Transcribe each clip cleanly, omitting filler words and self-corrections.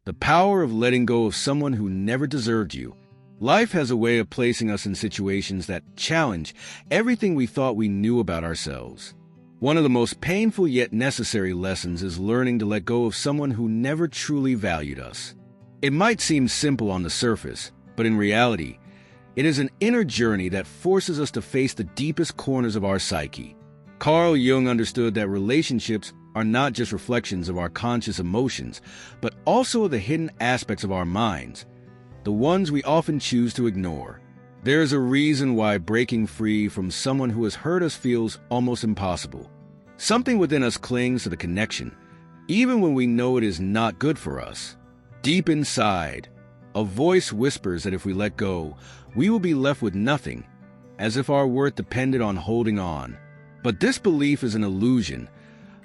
The power of letting go of someone who never deserved you. Life has a way of placing us in situations that challenge everything we thought we knew about ourselves. One of the most painful yet necessary lessons is learning to let go of someone who never truly valued us. It might seem simple on the surface, but in reality, it is an inner journey that forces us to face the deepest corners of our psyche. Carl Jung understood that relationships are not just reflections of our conscious emotions, but also the hidden aspects of our minds, the ones we often choose to ignore. There is a reason why breaking free from someone who has hurt us feels almost impossible. Something within us clings to the connection, even when we know it is not good for us. Deep inside, a voice whispers that if we let go, we will be left with nothing, as if our worth depended on holding on. But this belief is an illusion,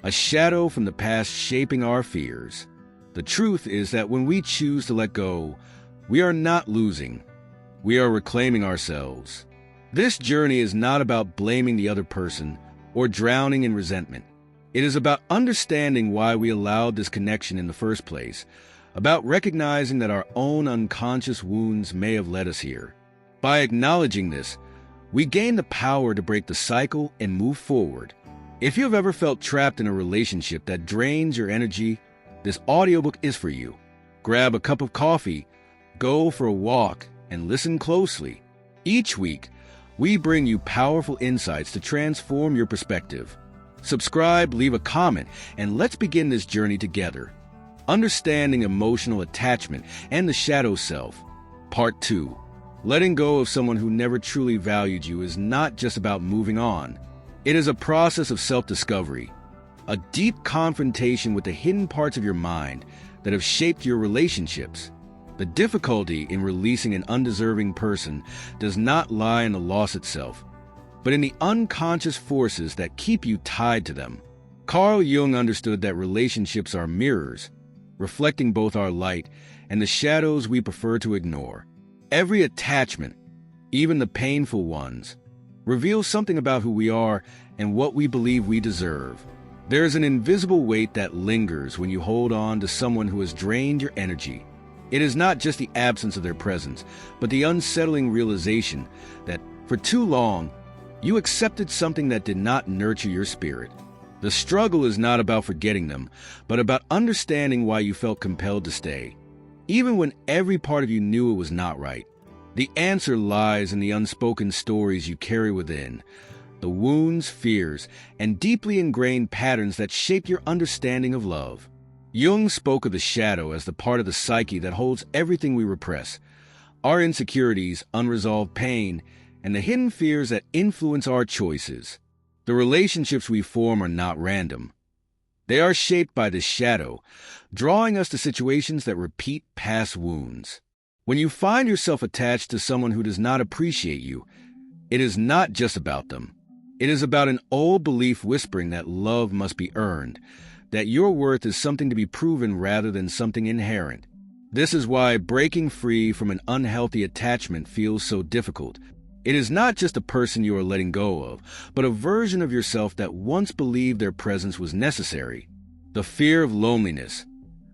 a shadow from the past shaping our fears. The truth is that when we choose to let go, we are not losing. We are reclaiming ourselves. This journey is not about blaming the other person or drowning in resentment. It is about understanding why we allowed this connection in the first place, about recognizing that our own unconscious wounds may have led us here. By acknowledging this, we gain the power to break the cycle and move forward. If you have ever felt trapped in a relationship that drains your energy, this audiobook is for you. Grab a cup of coffee, go for a walk, and listen closely. Each week, we bring you powerful insights to transform your perspective. Subscribe, leave a comment, and let's begin this journey together. Understanding emotional attachment and the shadow self. Part 2. Letting go of someone who never truly valued you is not just about moving on. It is a process of self-discovery, a deep confrontation with the hidden parts of your mind that have shaped your relationships. The difficulty in releasing an undeserving person does not lie in the loss itself, but in the unconscious forces that keep you tied to them. Carl Jung understood that relationships are mirrors, reflecting both our light and the shadows we prefer to ignore. Every attachment, even the painful ones, reveals something about who we are and what we believe we deserve. There is an invisible weight that lingers when you hold on to someone who has drained your energy. It is not just the absence of their presence, but the unsettling realization that, for too long, you accepted something that did not nurture your spirit. The struggle is not about forgetting them, but about understanding why you felt compelled to stay, even when every part of you knew it was not right. The answer lies in the unspoken stories you carry within, the wounds, fears, and deeply ingrained patterns that shape your understanding of love. Jung spoke of the shadow as the part of the psyche that holds everything we repress, our insecurities, unresolved pain, and the hidden fears that influence our choices. The relationships we form are not random. They are shaped by this shadow, drawing us to situations that repeat past wounds. When you find yourself attached to someone who does not appreciate you, it is not just about them. It is about an old belief whispering that love must be earned, that your worth is something to be proven rather than something inherent. This is why breaking free from an unhealthy attachment feels so difficult. It is not just a person you are letting go of, but a version of yourself that once believed their presence was necessary. The fear of loneliness,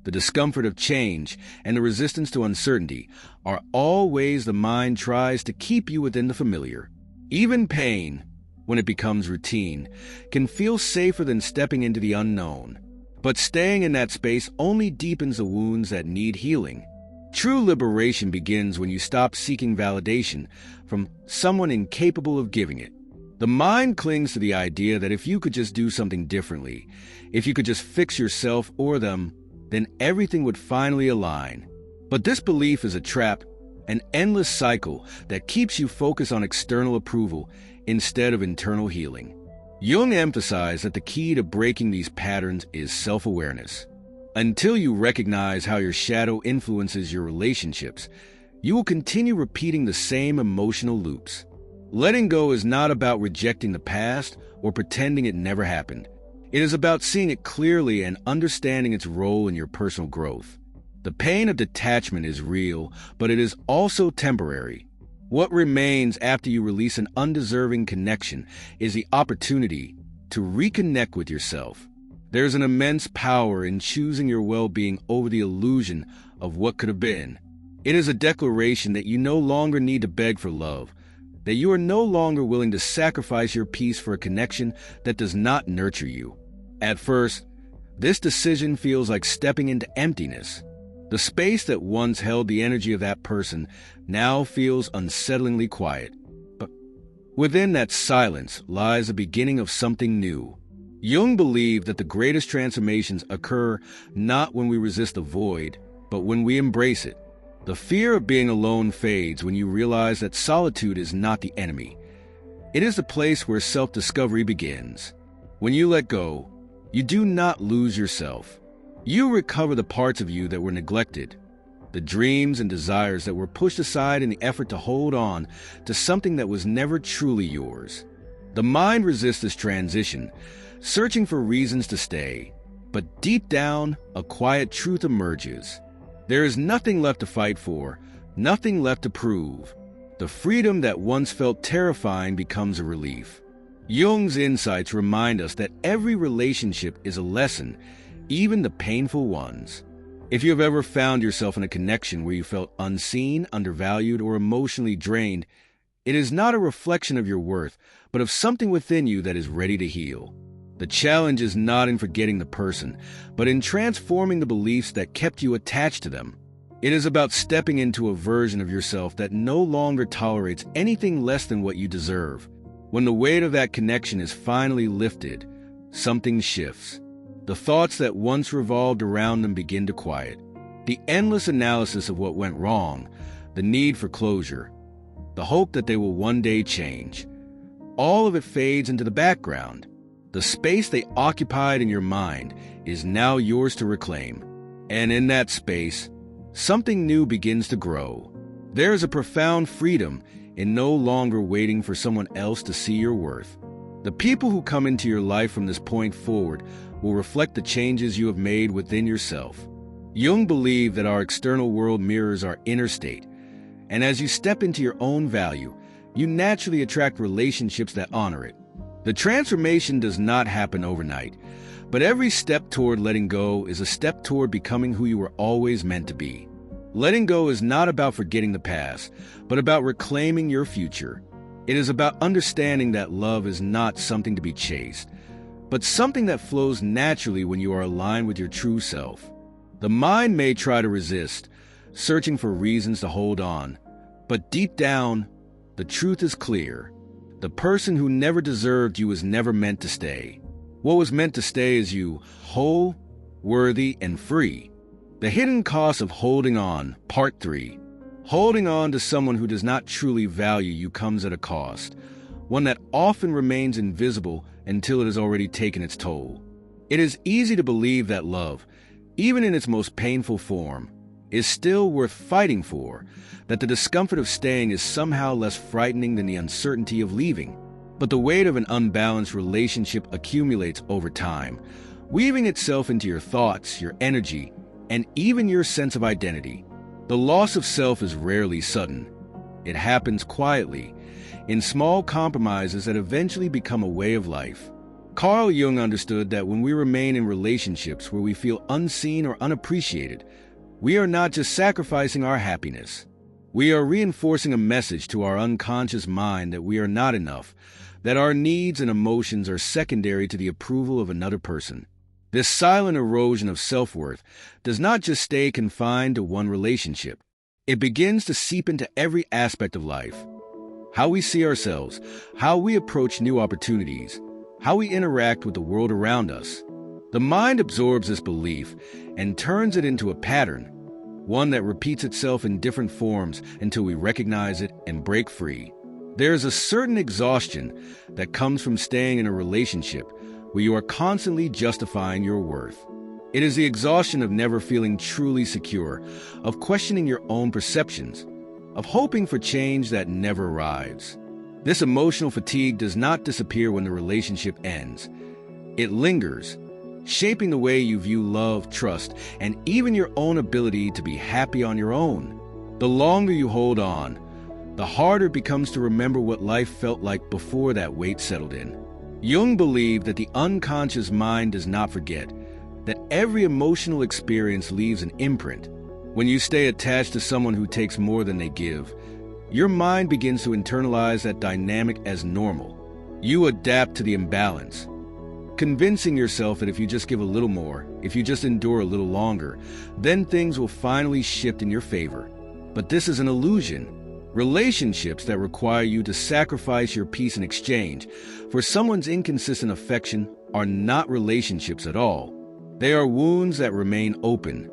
the discomfort of change, and the resistance to uncertainty are all ways the mind tries to keep you within the familiar. Even pain, when it becomes routine, can feel safer than stepping into the unknown. But staying in that space only deepens the wounds that need healing. True liberation begins when you stop seeking validation from someone incapable of giving it. The mind clings to the idea that if you could just do something differently, if you could just fix yourself or them, then everything would finally align. But this belief is a trap, an endless cycle that keeps you focused on external approval instead of internal healing. Jung emphasized that the key to breaking these patterns is self-awareness. Until you recognize how your shadow influences your relationships, you will continue repeating the same emotional loops. Letting go is not about rejecting the past or pretending it never happened. It is about seeing it clearly and understanding its role in your personal growth. The pain of detachment is real, but it is also temporary. What remains after you release an undeserving connection is the opportunity to reconnect with yourself. There's an immense power in choosing your well-being over the illusion of what could have been. It is a declaration that you no longer need to beg for love, that you are no longer willing to sacrifice your peace for a connection that does not nurture you. At first, this decision feels like stepping into emptiness. The space that once held the energy of that person now feels unsettlingly quiet. But within that silence lies the beginning of something new. Jung believed that the greatest transformations occur not when we resist the void, but when we embrace it. The fear of being alone fades when you realize that solitude is not the enemy. It is the place where self-discovery begins. When you let go, you do not lose yourself. You recover the parts of you that were neglected, the dreams and desires that were pushed aside in the effort to hold on to something that was never truly yours. The mind resists this transition, searching for reasons to stay, but deep down, a quiet truth emerges. There is nothing left to fight for, nothing left to prove. The freedom that once felt terrifying becomes a relief. Jung's insights remind us that every relationship is a lesson, even the painful ones. If you have ever found yourself in a connection where you felt unseen, undervalued, or emotionally drained, it is not a reflection of your worth, but of something within you that is ready to heal. The challenge is not in forgetting the person, but in transforming the beliefs that kept you attached to them. It is about stepping into a version of yourself that no longer tolerates anything less than what you deserve. When the weight of that connection is finally lifted, something shifts. The thoughts that once revolved around them begin to quiet. The endless analysis of what went wrong, the need for closure, the hope that they will one day change. All of it fades into the background. The space they occupied in your mind is now yours to reclaim. And in that space, something new begins to grow. There is a profound freedom in no longer waiting for someone else to see your worth. The people who come into your life from this point forward will reflect the changes you have made within yourself. Jung believed that our external world mirrors our inner state, and as you step into your own value, you naturally attract relationships that honor it. The transformation does not happen overnight, but every step toward letting go is a step toward becoming who you were always meant to be. Letting go is not about forgetting the past, but about reclaiming your future. It is about understanding that love is not something to be chased, but something that flows naturally when you are aligned with your true self. The mind may try to resist, searching for reasons to hold on, but deep down, the truth is clear. The person who never deserved you was never meant to stay. What was meant to stay is you, whole, worthy, and free. The hidden cost of holding on, Part 3. Holding on to someone who does not truly value you comes at a cost, one that often remains invisible until it has already taken its toll. It is easy to believe that love, even in its most painful form, is still worth fighting for, that the discomfort of staying is somehow less frightening than the uncertainty of leaving. But the weight of an unbalanced relationship accumulates over time, weaving itself into your thoughts, your energy, and even your sense of identity. The loss of self is rarely sudden. It happens quietly, in small compromises that eventually become a way of life. Carl Jung understood that when we remain in relationships where we feel unseen or unappreciated, we are not just sacrificing our happiness. We are reinforcing a message to our unconscious mind that we are not enough, that our needs and emotions are secondary to the approval of another person. This silent erosion of self-worth does not just stay confined to one relationship. It begins to seep into every aspect of life. How we see ourselves, how we approach new opportunities, how we interact with the world around us. The mind absorbs this belief and turns it into a pattern, one that repeats itself in different forms until we recognize it and break free. There is a certain exhaustion that comes from staying in a relationship where you are constantly justifying your worth. It is the exhaustion of never feeling truly secure, of questioning your own perceptions, of hoping for change that never arrives. This emotional fatigue does not disappear when the relationship ends. It lingers, shaping the way you view love, trust, and even your own ability to be happy on your own. The longer you hold on, the harder it becomes to remember what life felt like before that weight settled in. Jung believed that the unconscious mind does not forget, that every emotional experience leaves an imprint. When you stay attached to someone who takes more than they give, your mind begins to internalize that dynamic as normal. You adapt to the imbalance, convincing yourself that if you just give a little more, if you just endure a little longer, then things will finally shift in your favor. But this is an illusion. Relationships that require you to sacrifice your peace in exchange for someone's inconsistent affection are not relationships at all. They are wounds that remain open,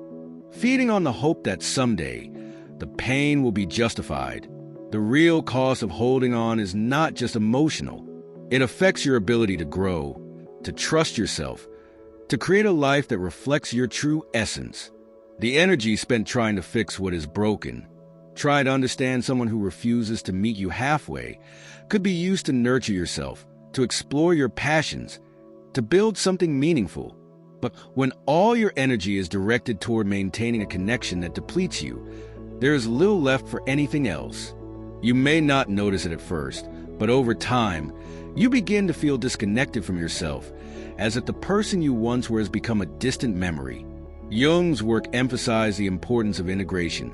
feeding on the hope that someday the pain will be justified. The real cost of holding on is not just emotional. It affects your ability to grow, to trust yourself, to create a life that reflects your true essence. The energy spent trying to fix what is broken, try to understand someone who refuses to meet you halfway, could be used to nurture yourself, to explore your passions, to build something meaningful. But when all your energy is directed toward maintaining a connection that depletes you, there is little left for anything else. You may not notice it at first, but over time, you begin to feel disconnected from yourself, as if the person you once were has become a distant memory. Jung's work emphasized the importance of integration,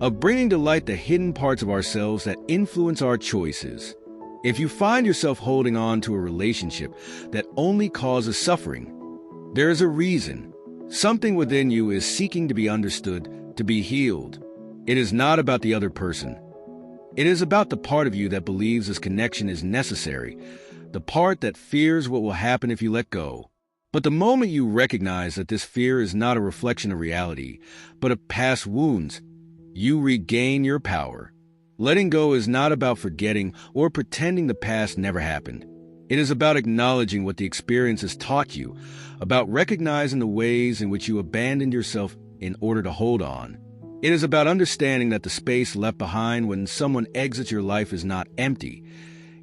of bringing to light the hidden parts of ourselves that influence our choices. If you find yourself holding on to a relationship that only causes suffering, there is a reason. Something within you is seeking to be understood, to be healed. It is not about the other person. It is about the part of you that believes this connection is necessary, the part that fears what will happen if you let go. But the moment you recognize that this fear is not a reflection of reality, but of past wounds, you regain your power. Letting go is not about forgetting or pretending the past never happened. It is about acknowledging what the experience has taught you, about recognizing the ways in which you abandoned yourself in order to hold on. It is about understanding that the space left behind when someone exits your life is not empty.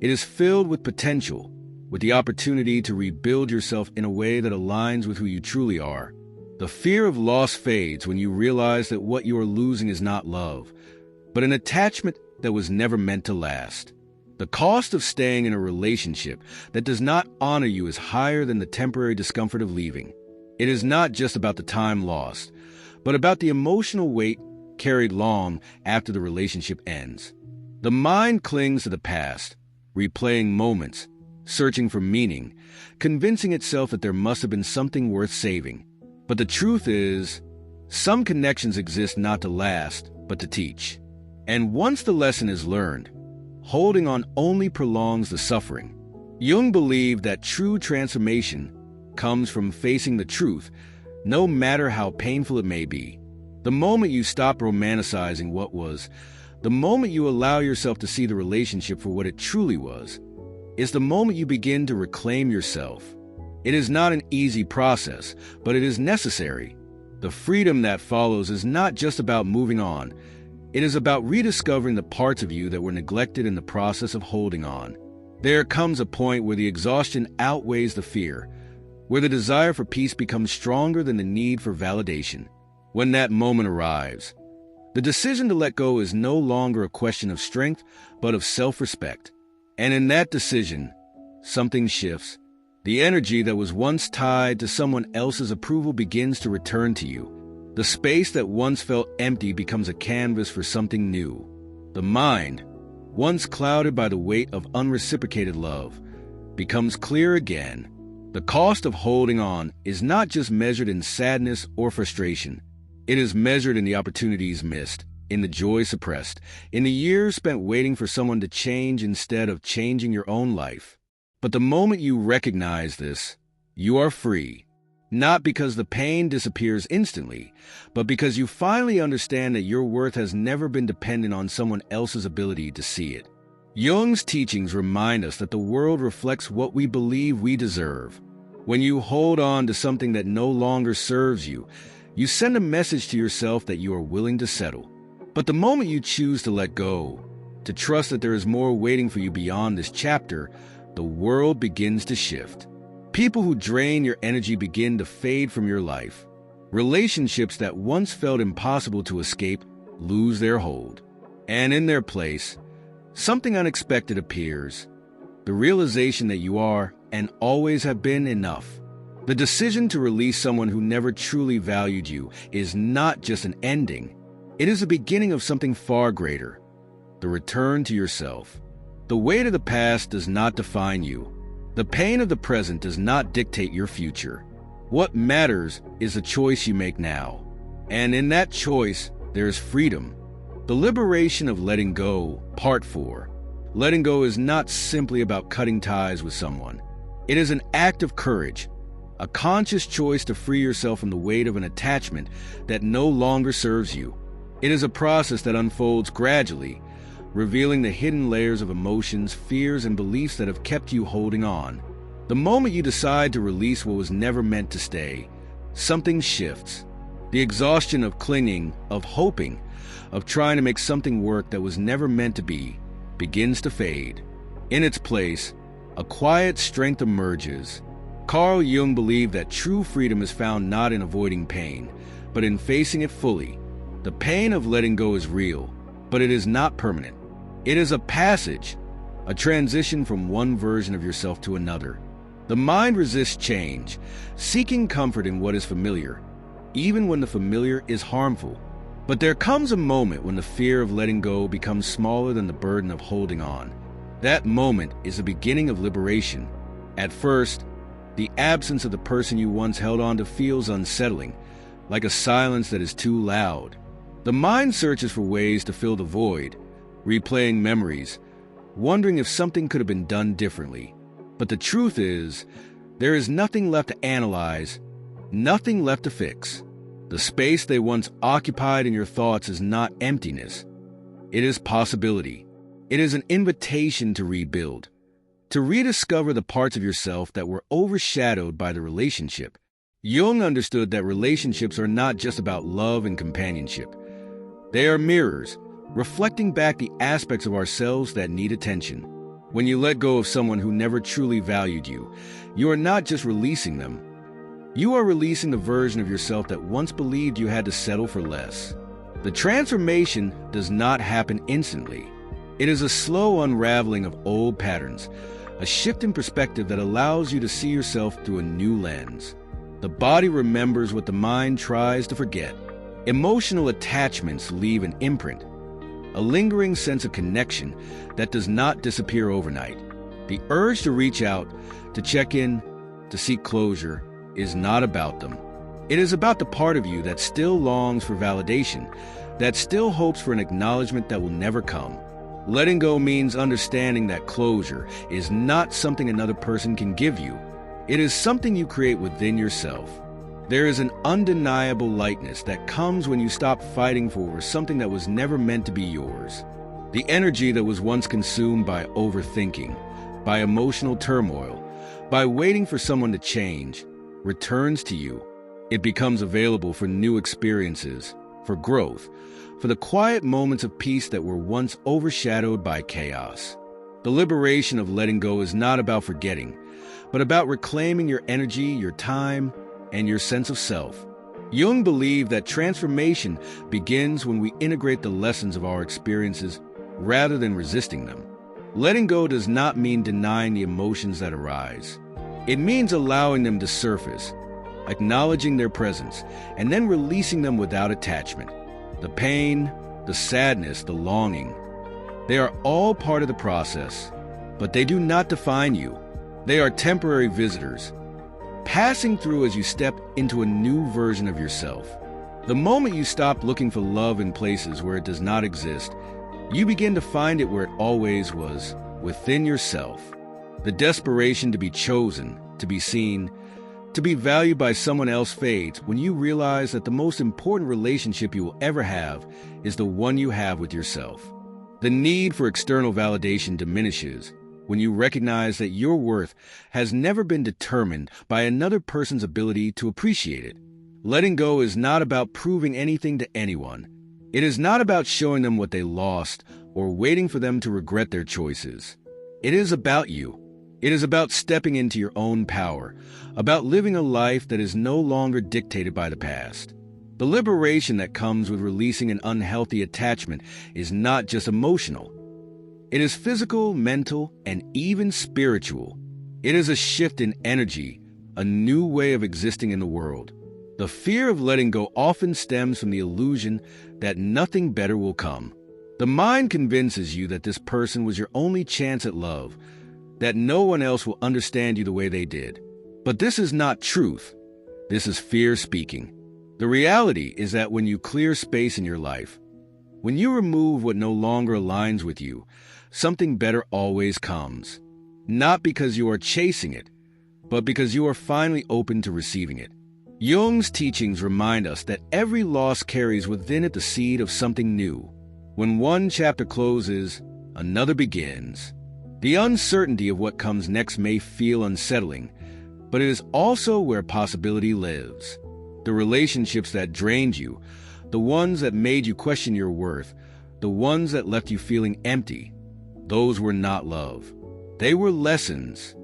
It is filled with potential, with the opportunity to rebuild yourself in a way that aligns with who you truly are. The fear of loss fades when you realize that what you are losing is not love, but an attachment that was never meant to last. The cost of staying in a relationship that does not honor you is higher than the temporary discomfort of leaving. It is not just about the time lost, but about the emotional weight carried long after the relationship ends. The mind clings to the past, replaying moments, searching for meaning, convincing itself that there must have been something worth saving. But the truth is, some connections exist not to last, but to teach. And once the lesson is learned, holding on only prolongs the suffering. Jung believed that true transformation comes from facing the truth, no matter how painful it may be. The moment you stop romanticizing what was, the moment you allow yourself to see the relationship for what it truly was, is the moment you begin to reclaim yourself. It is not an easy process, but it is necessary. The freedom that follows is not just about moving on. It is about rediscovering the parts of you that were neglected in the process of holding on. There comes a point where the exhaustion outweighs the fear, where the desire for peace becomes stronger than the need for validation. When that moment arrives, the decision to let go is no longer a question of strength, but of self-respect. And in that decision, something shifts. The energy that was once tied to someone else's approval begins to return to you. The space that once felt empty becomes a canvas for something new. The mind, once clouded by the weight of unreciprocated love, becomes clear again. The cost of holding on is not just measured in sadness or frustration. It is measured in the opportunities missed, in the joy suppressed, in the years spent waiting for someone to change instead of changing your own life. But the moment you recognize this, you are free. Not because the pain disappears instantly, but because you finally understand that your worth has never been dependent on someone else's ability to see it. Jung's teachings remind us that the world reflects what we believe we deserve. When you hold on to something that no longer serves you, you send a message to yourself that you are willing to settle. But the moment you choose to let go, to trust that there is more waiting for you beyond this chapter, the world begins to shift. People who drain your energy begin to fade from your life. Relationships that once felt impossible to escape lose their hold. And in their place, something unexpected appears. The realization that you are, and always have been enough. The decision to release someone who never truly valued you is not just an ending. It is the beginning of something far greater, the return to yourself. The weight of the past does not define you. The pain of the present does not dictate your future. What matters is the choice you make now. And in that choice, there is freedom. The liberation of letting go, Part 4. Letting go is not simply about cutting ties with someone. It is an act of courage, a conscious choice to free yourself from the weight of an attachment that no longer serves you. It is a process that unfolds gradually, revealing the hidden layers of emotions, fears, and beliefs that have kept you holding on. The moment you decide to release what was never meant to stay, something shifts. The exhaustion of clinging, of hoping, of trying to make something work that was never meant to be, begins to fade. In its place, a quiet strength emerges. Carl Jung believed that true freedom is found not in avoiding pain, but in facing it fully. The pain of letting go is real, but it is not permanent. It is a passage, a transition from one version of yourself to another. The mind resists change, seeking comfort in what is familiar, even when the familiar is harmful. But there comes a moment when the fear of letting go becomes smaller than the burden of holding on. That moment is the beginning of liberation. At first, the absence of the person you once held on to feels unsettling, like a silence that is too loud. The mind searches for ways to fill the void, replaying memories, wondering if something could have been done differently. But the truth is, there is nothing left to analyze, nothing left to fix. The space they once occupied in your thoughts is not emptiness. It is possibility. It is an invitation to rebuild, to rediscover the parts of yourself that were overshadowed by the relationship. Jung understood that relationships are not just about love and companionship. They are mirrors, reflecting back the aspects of ourselves that need attention. When you let go of someone who never truly valued you, you are not just releasing them. You are releasing the version of yourself that once believed you had to settle for less. The transformation does not happen instantly. It is a slow unraveling of old patterns, a shift in perspective that allows you to see yourself through a new lens. The body remembers what the mind tries to forget. Emotional attachments leave an imprint, a lingering sense of connection that does not disappear overnight. The urge to reach out, to check in, to seek closure is not about them. It is about the part of you that still longs for validation, that still hopes for an acknowledgement that will never come. Letting go means understanding that closure is not something another person can give you. It is something you create within yourself. There is an undeniable lightness that comes when you stop fighting for something that was never meant to be yours. The energy that was once consumed by overthinking, by emotional turmoil, by waiting for someone to change, returns to you. It becomes available for new experiences, for growth, for the quiet moments of peace that were once overshadowed by chaos. The liberation of letting go is not about forgetting, but about reclaiming your energy, your time, and your sense of self. Jung believed that transformation begins when we integrate the lessons of our experiences rather than resisting them. Letting go does not mean denying the emotions that arise. It means allowing them to surface, acknowledging their presence, and then releasing them without attachment. The pain, the sadness, the longing, they are all part of the process, but they do not define you. They are temporary visitors, passing through as you step into a new version of yourself. The moment you stop looking for love in places where it does not exist, you begin to find it where it always was, within yourself. The desperation to be chosen, to be seen, to be valued by someone else fades when you realize that the most important relationship you will ever have is the one you have with yourself. The need for external validation diminishes when you recognize that your worth has never been determined by another person's ability to appreciate it. Letting go is not about proving anything to anyone. It is not about showing them what they lost or waiting for them to regret their choices. It is about you. It is about stepping into your own power, about living a life that is no longer dictated by the past. The liberation that comes with releasing an unhealthy attachment is not just emotional. It is physical, mental, and even spiritual. It is a shift in energy, a new way of existing in the world. The fear of letting go often stems from the illusion that nothing better will come. The mind convinces you that this person was your only chance at love, that no one else will understand you the way they did. But this is not truth. This is fear speaking. The reality is that when you clear space in your life, when you remove what no longer aligns with you, something better always comes. Not because you are chasing it, but because you are finally open to receiving it. Jung's teachings remind us that every loss carries within it the seed of something new. When one chapter closes, another begins. The uncertainty of what comes next may feel unsettling, but it is also where possibility lives. The relationships that drained you, the ones that made you question your worth, the ones that left you feeling empty, those were not love. They were lessons.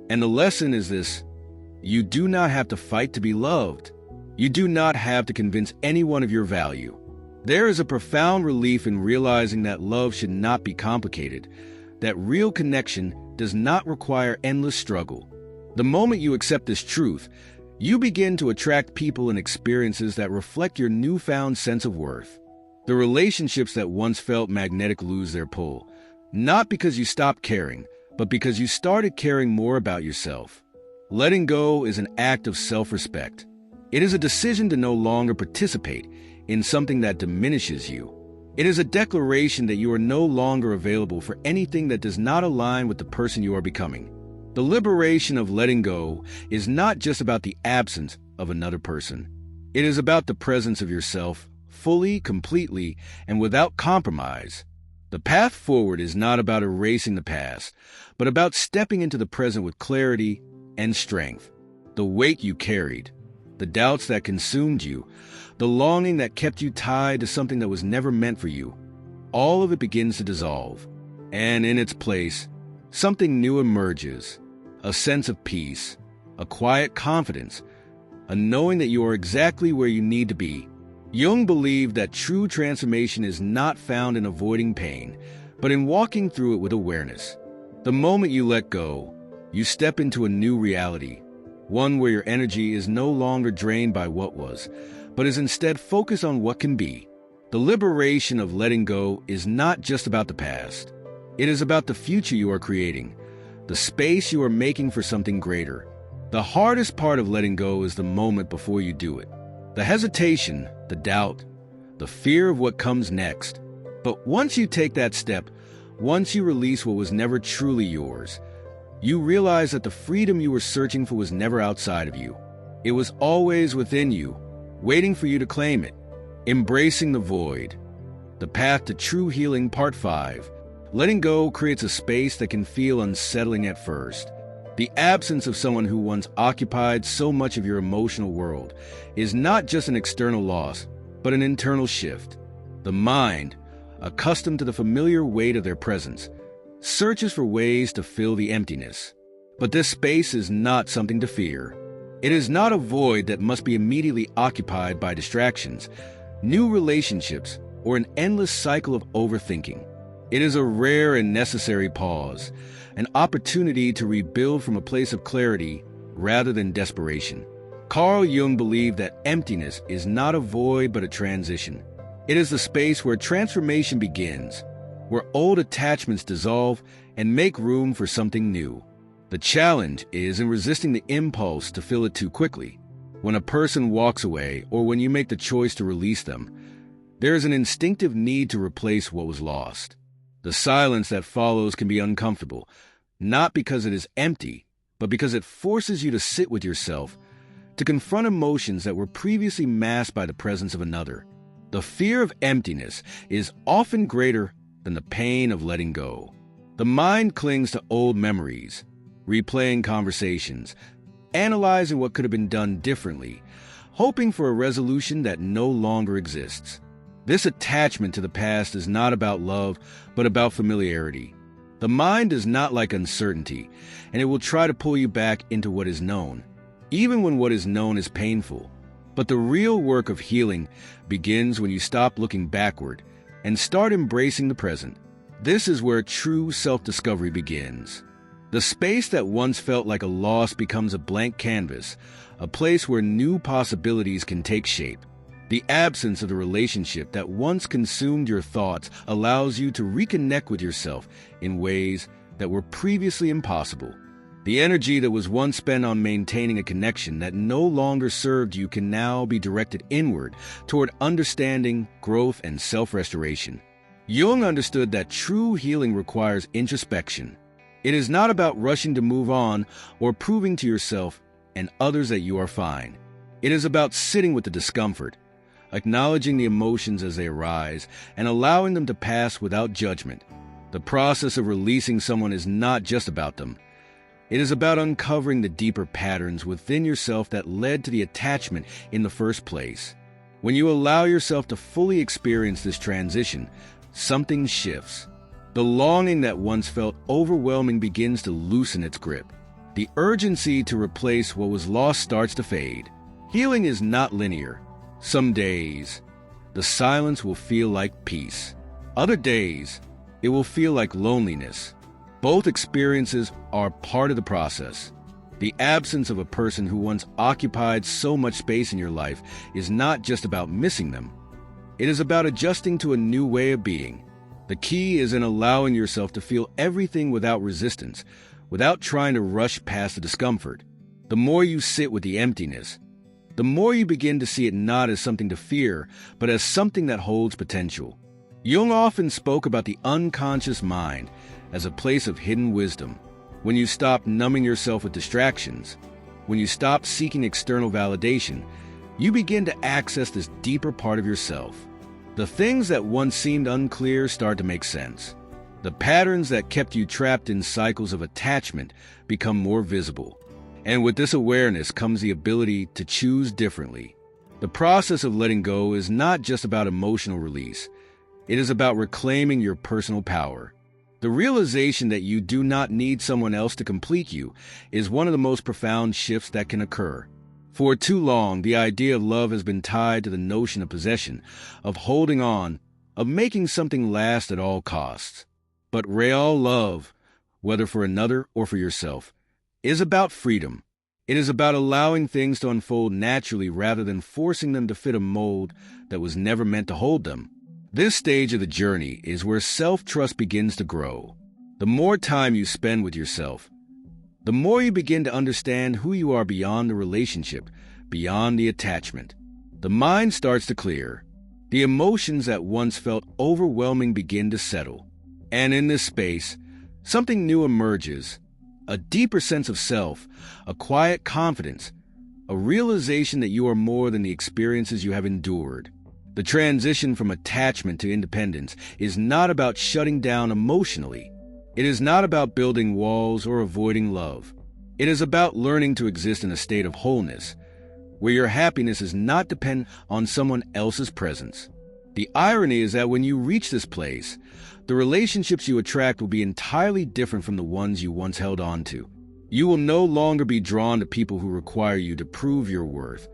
And the lesson is this: you do not have to fight to be loved. You do not have to convince anyone of your value. There is a profound relief in realizing that love should not be complicated, that real connection does not require endless struggle. The moment you accept this truth, you begin to attract people and experiences that reflect your newfound sense of worth. The relationships that once felt magnetic lose their pull, not because you stopped caring, but because you started caring more about yourself. Letting go is an act of self-respect. It is a decision to no longer participate in something that diminishes you. It is a declaration that you are no longer available for anything that does not align with the person you are becoming. The liberation of letting go is not just about the absence of another person. It is about the presence of yourself, fully, completely, and without compromise. The path forward is not about erasing the past, but about stepping into the present with clarity and strength. The weight you carried, the doubts that consumed you, the longing that kept you tied to something that was never meant for you, all of it begins to dissolve. And in its place, something new emerges, a sense of peace, a quiet confidence, a knowing that you are exactly where you need to be. Jung believed that true transformation is not found in avoiding pain, but in walking through it with awareness. The moment you let go, you step into a new reality, one where your energy is no longer drained by what was, but is instead focused on what can be. The liberation of letting go is not just about the past. It is about the future you are creating, the space you are making for something greater. The hardest part of letting go is the moment before you do it. The hesitation, the doubt, the fear of what comes next. But once you take that step, once you release what was never truly yours, you realize that the freedom you were searching for was never outside of you. It was always within you, waiting for you to claim it. Embracing the void. The Path to True Healing, Part 5. Letting go creates a space that can feel unsettling at first. The absence of someone who once occupied so much of your emotional world is not just an external loss, but an internal shift. The mind, accustomed to the familiar weight of their presence, searches for ways to fill the emptiness. But this space is not something to fear. It is not a void that must be immediately occupied by distractions, new relationships, or an endless cycle of overthinking. It is a rare and necessary pause, an opportunity to rebuild from a place of clarity rather than desperation. Carl Jung believed that emptiness is not a void but a transition. It is the space where transformation begins, where old attachments dissolve and make room for something new. The challenge is in resisting the impulse to fill it too quickly. When a person walks away or when you make the choice to release them, there is an instinctive need to replace what was lost. The silence that follows can be uncomfortable, not because it is empty, but because it forces you to sit with yourself, to confront emotions that were previously masked by the presence of another. The fear of emptiness is often greater than the pain of letting go. The mind clings to old memories, replaying conversations, analyzing what could have been done differently, hoping for a resolution that no longer exists. This attachment to the past is not about love, but about familiarity. The mind is not like uncertainty, and it will try to pull you back into what is known, even when what is known is painful. But the real work of healing begins when you stop looking backward and start embracing the present. This is where true self-discovery begins. The space that once felt like a loss becomes a blank canvas, a place where new possibilities can take shape. The absence of the relationship that once consumed your thoughts allows you to reconnect with yourself in ways that were previously impossible. The energy that was once spent on maintaining a connection that no longer served you can now be directed inward toward understanding, growth, and self-restoration. Jung understood that true healing requires introspection. It is not about rushing to move on or proving to yourself and others that you are fine. It is about sitting with the discomfort, acknowledging the emotions as they arise, and allowing them to pass without judgment. The process of releasing someone is not just about them. It is about uncovering the deeper patterns within yourself that led to the attachment in the first place. When you allow yourself to fully experience this transition, something shifts. The longing that once felt overwhelming begins to loosen its grip. The urgency to replace what was lost starts to fade. Healing is not linear. Some days, the silence will feel like peace. Other days, it will feel like loneliness. Both experiences are part of the process. The absence of a person who once occupied so much space in your life is not just about missing them. It is about adjusting to a new way of being. The key is in allowing yourself to feel everything without resistance, without trying to rush past the discomfort. The more you sit with the emptiness, the more you begin to see it not as something to fear, but as something that holds potential. Jung often spoke about the unconscious mind as a place of hidden wisdom. When you stop numbing yourself with distractions, when you stop seeking external validation, you begin to access this deeper part of yourself. The things that once seemed unclear start to make sense. The patterns that kept you trapped in cycles of attachment become more visible. And with this awareness comes the ability to choose differently. The process of letting go is not just about emotional release. It is about reclaiming your personal power. The realization that you do not need someone else to complete you is one of the most profound shifts that can occur. For too long, the idea of love has been tied to the notion of possession, of holding on, of making something last at all costs. But real love, whether for another or for yourself, is about freedom. It is about allowing things to unfold naturally rather than forcing them to fit a mold that was never meant to hold them. This stage of the journey is where self-trust begins to grow. The more time you spend with yourself, the more you begin to understand who you are beyond the relationship, beyond the attachment. The mind starts to clear. The emotions that once felt overwhelming begin to settle. And in this space, something new emerges. A deeper sense of self, a quiet confidence, a realization that you are more than the experiences you have endured. The transition from attachment to independence is not about shutting down emotionally. It is not about building walls or avoiding love. It is about learning to exist in a state of wholeness, where your happiness is not dependent on someone else's presence. The irony is that when you reach this place, the relationships you attract will be entirely different from the ones you once held on to. You will no longer be drawn to people who require you to prove your worth,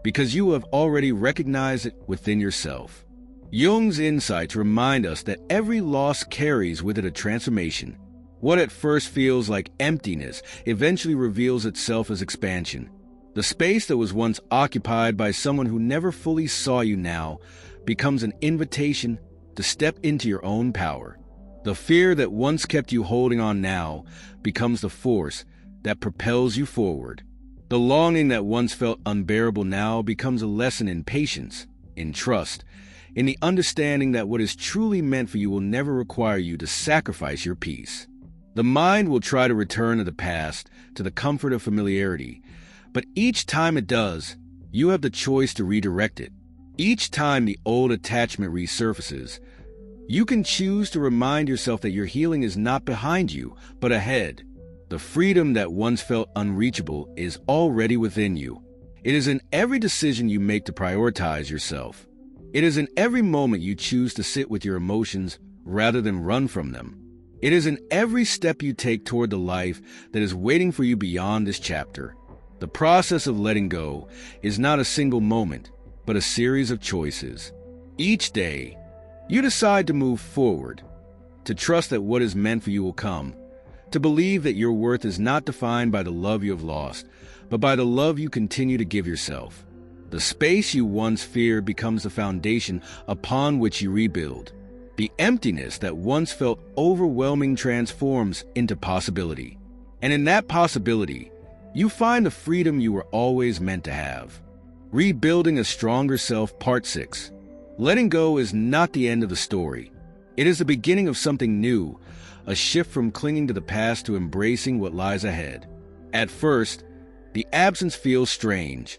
because you have already recognized it within yourself. Jung's insights remind us that every loss carries with it a transformation. What at first feels like emptiness eventually reveals itself as expansion. The space that was once occupied by someone who never fully saw you now becomes an invitation to step into your own power. The fear that once kept you holding on now becomes the force that propels you forward. The longing that once felt unbearable now becomes a lesson in patience, in trust, in the understanding that what is truly meant for you will never require you to sacrifice your peace. The mind will try to return to the past, to the comfort of familiarity, but each time it does, you have the choice to redirect it. Each time the old attachment resurfaces, you can choose to remind yourself that your healing is not behind you, but ahead. The freedom that once felt unreachable is already within you. It is in every decision you make to prioritize yourself. It is in every moment you choose to sit with your emotions rather than run from them. It is in every step you take toward the life that is waiting for you beyond this chapter. The process of letting go is not a single moment, but a series of choices. Each day, you decide to move forward, to trust that what is meant for you will come, To believe that your worth is not defined by the love you have lost, but by the love you continue to give yourself. The space you once feared becomes the foundation upon which you rebuild. The emptiness that once felt overwhelming transforms into possibility. And in that possibility, you find the freedom you were always meant to have. Rebuilding a Stronger Self, Part 6. Letting go is not the end of the story. It is the beginning of something new, a shift from clinging to the past to embracing what lies ahead. At first, the absence feels strange,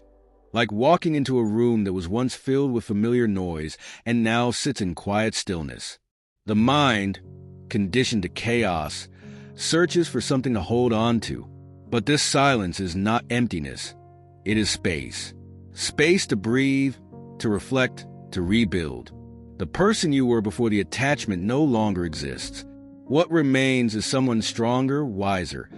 like walking into a room that was once filled with familiar noise and now sits in quiet stillness. The mind, conditioned to chaos, searches for something to hold on to. But this silence is not emptiness. It is space. Space to breathe, to reflect, to rebuild. The person you were before the attachment no longer exists. What remains is someone stronger, wiser,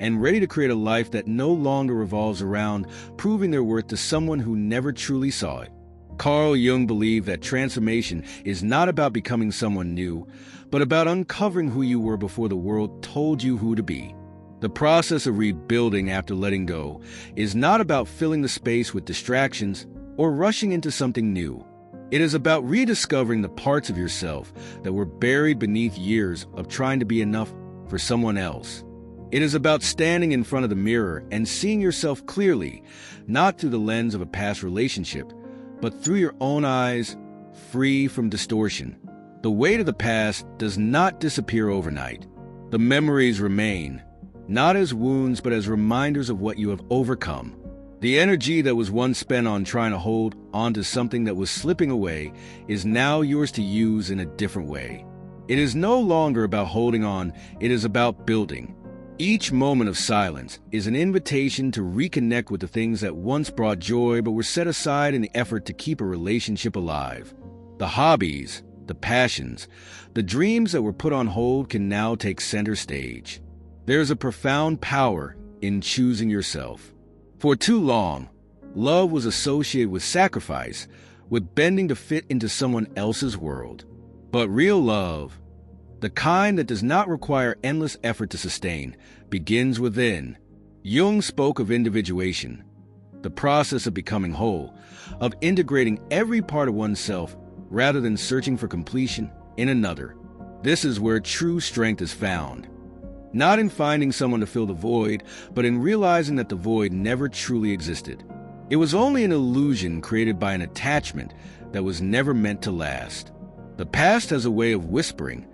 and ready to create a life that no longer revolves around proving their worth to someone who never truly saw it. Carl Jung believed that transformation is not about becoming someone new, but about uncovering who you were before the world told you who to be. The process of rebuilding after letting go is not about filling the space with distractions or rushing into something new. It is about rediscovering the parts of yourself that were buried beneath years of trying to be enough for someone else. It is about standing in front of the mirror and seeing yourself clearly, not through the lens of a past relationship, but through your own eyes, free from distortion. The weight of the past does not disappear overnight. The memories remain, not as wounds but as reminders of what you have overcome. The energy that was once spent on trying to hold onto something that was slipping away is now yours to use in a different way. It is no longer about holding on, it is about building. Each moment of silence is an invitation to reconnect with the things that once brought joy but were set aside in the effort to keep a relationship alive. The hobbies, the passions, the dreams that were put on hold can now take center stage. There is a profound power in choosing yourself. For too long, love was associated with sacrifice, with bending to fit into someone else's world. But real love, the kind that does not require endless effort to sustain, begins within. Jung spoke of individuation, the process of becoming whole, of integrating every part of oneself rather than searching for completion in another. This is where true strength is found. Not in finding someone to fill the void, but in realizing that the void never truly existed. It was only an illusion created by an attachment that was never meant to last. The past has a way of whispering,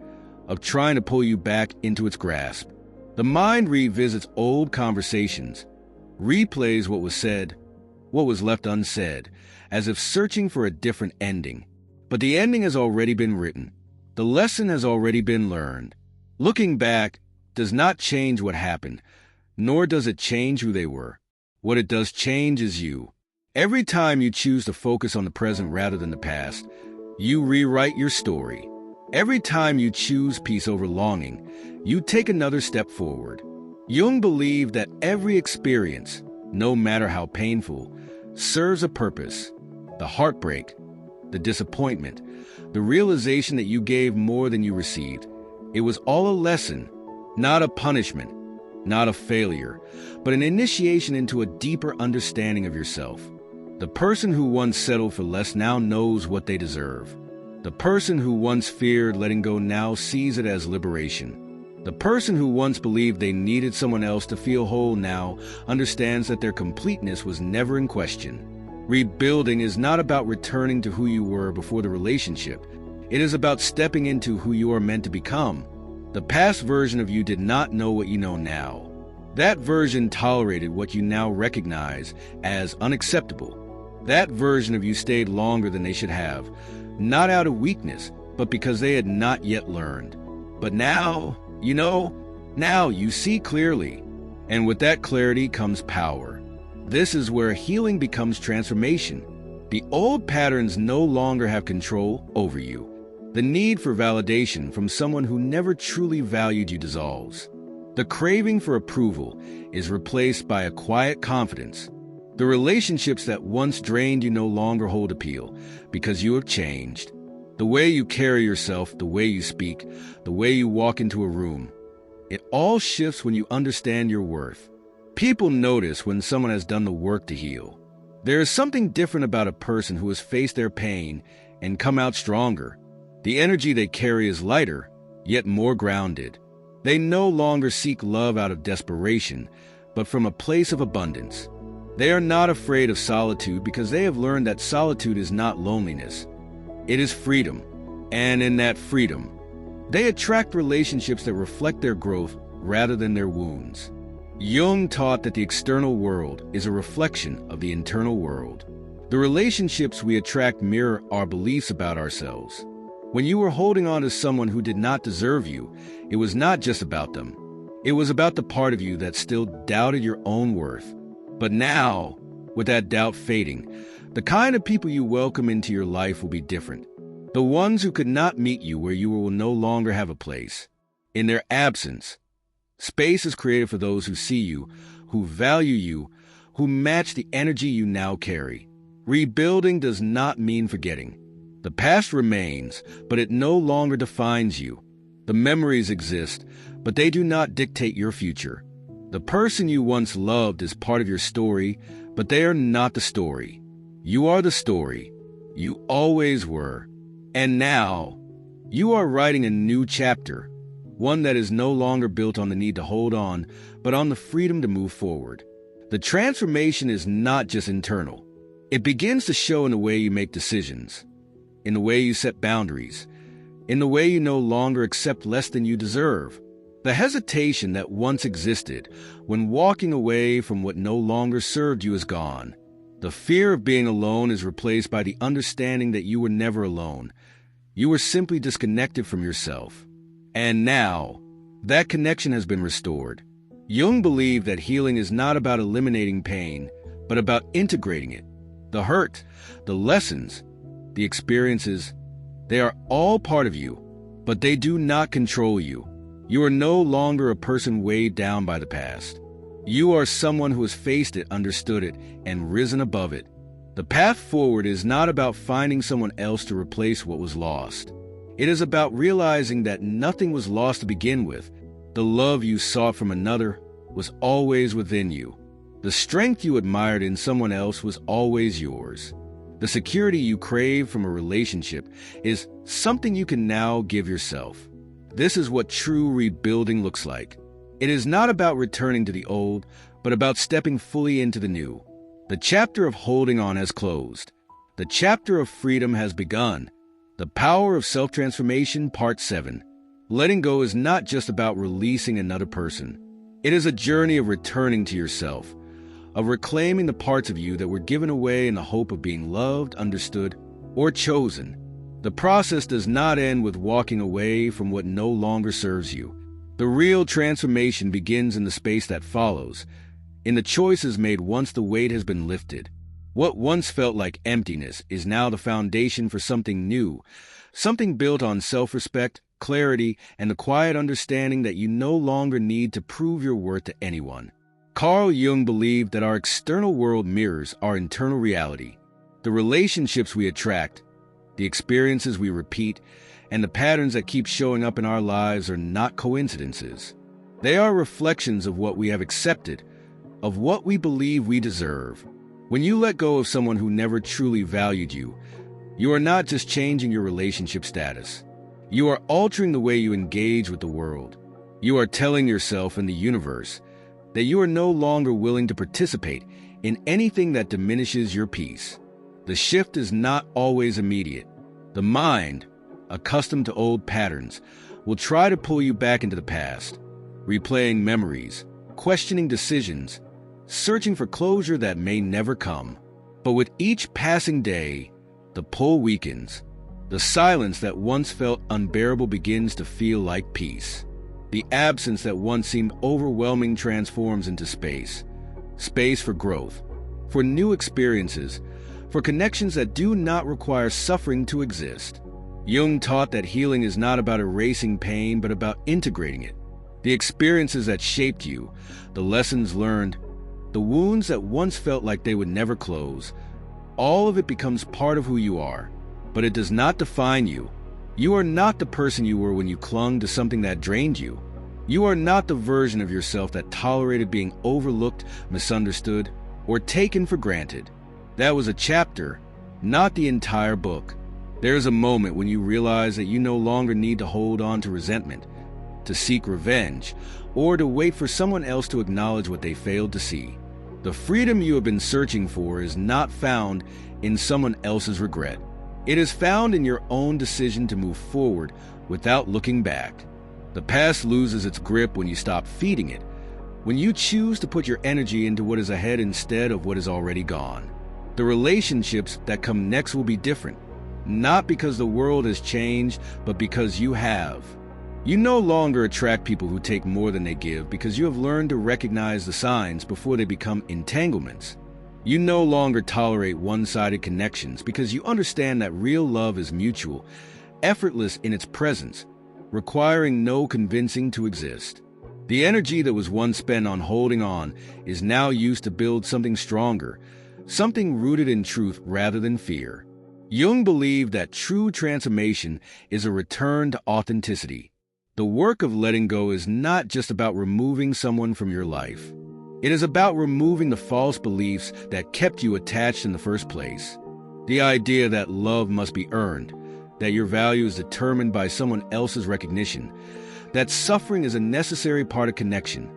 of trying to pull you back into its grasp. The mind revisits old conversations, replays what was said, what was left unsaid, as if searching for a different ending. But the ending has already been written. The lesson has already been learned. Looking back does not change what happened, nor does it change who they were. What it does change is you. Every time you choose to focus on the present rather than the past, you rewrite your story. Every time you choose peace over longing, you take another step forward. Jung believed that every experience, no matter how painful, serves a purpose. The heartbreak, the disappointment, the realization that you gave more than you received. It was all a lesson, not a punishment, not a failure, but an initiation into a deeper understanding of yourself. The person who once settled for less now knows what they deserve. The person who once feared letting go now sees it as liberation. The person who once believed they needed someone else to feel whole now understands that their completeness was never in question. Rebuilding is not about returning to who you were before the relationship. It is about stepping into who you are meant to become. The past version of you did not know what you know now. That version tolerated what you now recognize as unacceptable. That version of you stayed longer than they should have, not out of weakness, but because they had not yet learned. But now, now you see clearly. And with that clarity comes power. This is where healing becomes transformation. The old patterns no longer have control over you. The need for validation from someone who never truly valued you dissolves. The craving for approval is replaced by a quiet confidence. The relationships that once drained you no longer hold appeal because you have changed. The way you carry yourself, the way you speak, the way you walk into a room. It all shifts when you understand your worth. People notice when someone has done the work to heal. There is something different about a person who has faced their pain and come out stronger. The energy they carry is lighter, yet more grounded. They no longer seek love out of desperation, but from a place of abundance. They are not afraid of solitude because they have learned that solitude is not loneliness. It is freedom. And in that freedom, they attract relationships that reflect their growth rather than their wounds. Jung taught that the external world is a reflection of the internal world. The relationships we attract mirror our beliefs about ourselves. When you were holding on to someone who did not deserve you, it was not just about them. It was about the part of you that still doubted your own worth. But now, with that doubt fading, the kind of people you welcome into your life will be different. The ones who could not meet you where you will no longer have a place. In their absence, space is created for those who see you, who value you, who match the energy you now carry. Rebuilding does not mean forgetting. The past remains, but it no longer defines you. The memories exist, but they do not dictate your future. The person you once loved is part of your story, but they are not the story. You are the story. You always were. And now, you are writing a new chapter, one that is no longer built on the need to hold on, but on the freedom to move forward. The transformation is not just internal. It begins to show in the way you make decisions, in the way you set boundaries, in the way you no longer accept less than you deserve. The hesitation that once existed when walking away from what no longer served you is gone. The fear of being alone is replaced by the understanding that you were never alone. You were simply disconnected from yourself. And now, that connection has been restored. Jung believed that healing is not about eliminating pain, but about integrating it. The hurt, the lessons, the experiences, they are all part of you, but they do not control you. You are no longer a person weighed down by the past. You are someone who has faced it, understood it, and risen above it. The path forward is not about finding someone else to replace what was lost. It is about realizing that nothing was lost to begin with. The love you sought from another was always within you. The strength you admired in someone else was always yours. The security you crave from a relationship is something you can now give yourself. This is what true rebuilding looks like. It is not about returning to the old, but about stepping fully into the new. The chapter of holding on has closed. The chapter of freedom has begun. The Power of Self-Transformation, Part 7. Letting go is not just about releasing another person. It is a journey of returning to yourself, of reclaiming the parts of you that were given away in the hope of being loved, understood, or chosen. The process does not end with walking away from what no longer serves you. The real transformation begins in the space that follows, in the choices made once the weight has been lifted. What once felt like emptiness is now the foundation for something new, something built on self-respect, clarity, and the quiet understanding that you no longer need to prove your worth to anyone. Carl Jung believed that our external world mirrors our internal reality. The relationships we attract, the experiences we repeat, and the patterns that keep showing up in our lives are not coincidences. They are reflections of what we have accepted, of what we believe we deserve. When you let go of someone who never truly valued you, you are not just changing your relationship status. You are altering the way you engage with the world. You are telling yourself and the universe that you are no longer willing to participate in anything that diminishes your peace. The shift is not always immediate. The mind, accustomed to old patterns, will try to pull you back into the past, replaying memories, questioning decisions, searching for closure that may never come. But with each passing day, the pull weakens. The silence that once felt unbearable begins to feel like peace. The absence that once seemed overwhelming transforms into space. Space for growth, for new experiences, for connections that do not require suffering to exist. Jung taught that healing is not about erasing pain, but about integrating it. The experiences that shaped you, the lessons learned, the wounds that once felt like they would never close, all of it becomes part of who you are. But it does not define you. You are not the person you were when you clung to something that drained you. You are not the version of yourself that tolerated being overlooked, misunderstood, or taken for granted. That was a chapter, not the entire book. There is a moment when you realize that you no longer need to hold on to resentment, to seek revenge, or to wait for someone else to acknowledge what they failed to see. The freedom you have been searching for is not found in someone else's regret. It is found in your own decision to move forward without looking back. The past loses its grip when you stop feeding it, when you choose to put your energy into what is ahead instead of what is already gone. The relationships that come next will be different, not because the world has changed, but because you have. You no longer attract people who take more than they give because you have learned to recognize the signs before they become entanglements. You no longer tolerate one-sided connections because you understand that real love is mutual, effortless in its presence, requiring no convincing to exist. The energy that was once spent on holding on is now used to build something stronger, something rooted in truth rather than fear. Jung believed that true transformation is a return to authenticity. The work of letting go is not just about removing someone from your life. It is about removing the false beliefs that kept you attached in the first place. The idea that love must be earned, that your value is determined by someone else's recognition, that suffering is a necessary part of connection.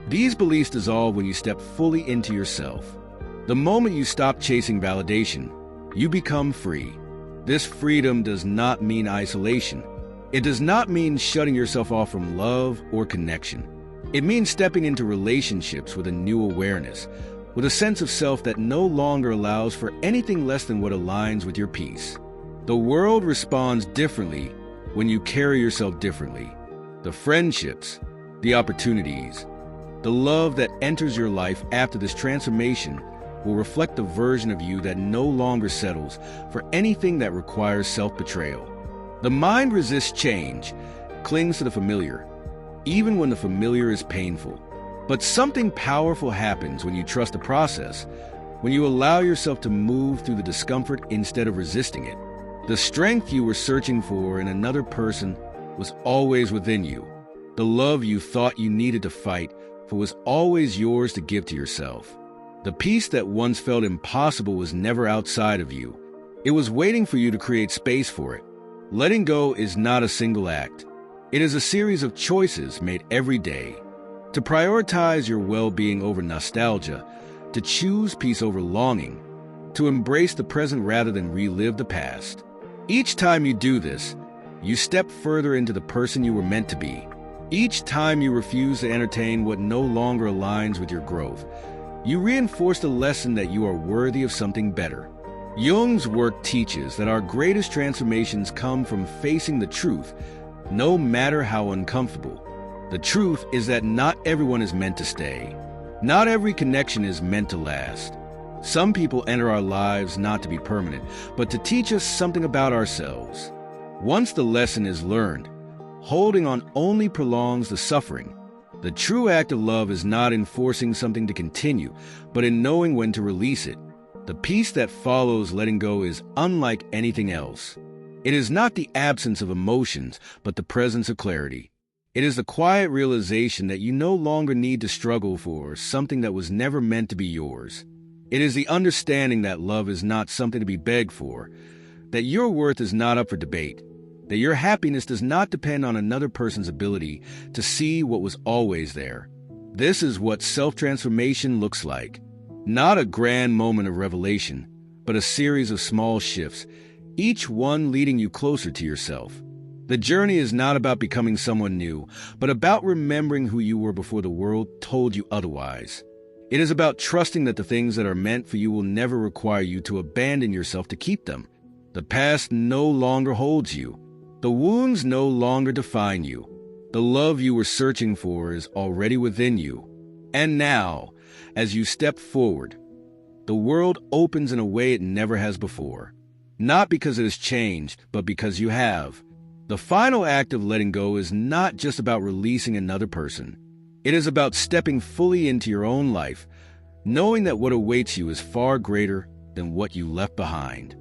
These beliefs dissolve when you step fully into yourself. The moment you stop chasing validation, you become free. This freedom does not mean isolation. It does not mean shutting yourself off from love or connection. It means stepping into relationships with a new awareness, with a sense of self that no longer allows for anything less than what aligns with your peace. The world responds differently when you carry yourself differently. The friendships, the opportunities, the love that enters your life after this transformation will reflect the version of you that no longer settles for anything that requires self-betrayal. The mind resists change, clings to the familiar, even when the familiar is painful. But something powerful happens when you trust the process, when you allow yourself to move through the discomfort instead of resisting it. The strength you were searching for in another person was always within you. The love you thought you needed to fight for was always yours to give to yourself. The peace that once felt impossible was never outside of you. It was waiting for you to create space for it. Letting go is not a single act. It is a series of choices made every day. To prioritize your well-being over nostalgia, to choose peace over longing, to embrace the present rather than relive the past. Each time you do this, you step further into the person you were meant to be. Each time you refuse to entertain what no longer aligns with your growth, you reinforce the lesson that you are worthy of something better. Jung's work teaches that our greatest transformations come from facing the truth, no matter how uncomfortable. The truth is that not everyone is meant to stay. Not every connection is meant to last. Some people enter our lives not to be permanent, but to teach us something about ourselves. Once the lesson is learned, holding on only prolongs the suffering. The true act of love is not in forcing something to continue, but in knowing when to release it. The peace that follows letting go is unlike anything else. It is not the absence of emotions, but the presence of clarity. It is the quiet realization that you no longer need to struggle for something that was never meant to be yours. It is the understanding that love is not something to be begged for, that your worth is not up for debate, that your happiness does not depend on another person's ability to see what was always there. This is what self-transformation looks like. Not a grand moment of revelation, but a series of small shifts, each one leading you closer to yourself. The journey is not about becoming someone new, but about remembering who you were before the world told you otherwise. It is about trusting that the things that are meant for you will never require you to abandon yourself to keep them. The past no longer holds you. The wounds no longer define you. The love you were searching for is already within you. And now, as you step forward, the world opens in a way it never has before. Not because it has changed, but because you have. The final act of letting go is not just about releasing another person. It is about stepping fully into your own life, knowing that what awaits you is far greater than what you left behind.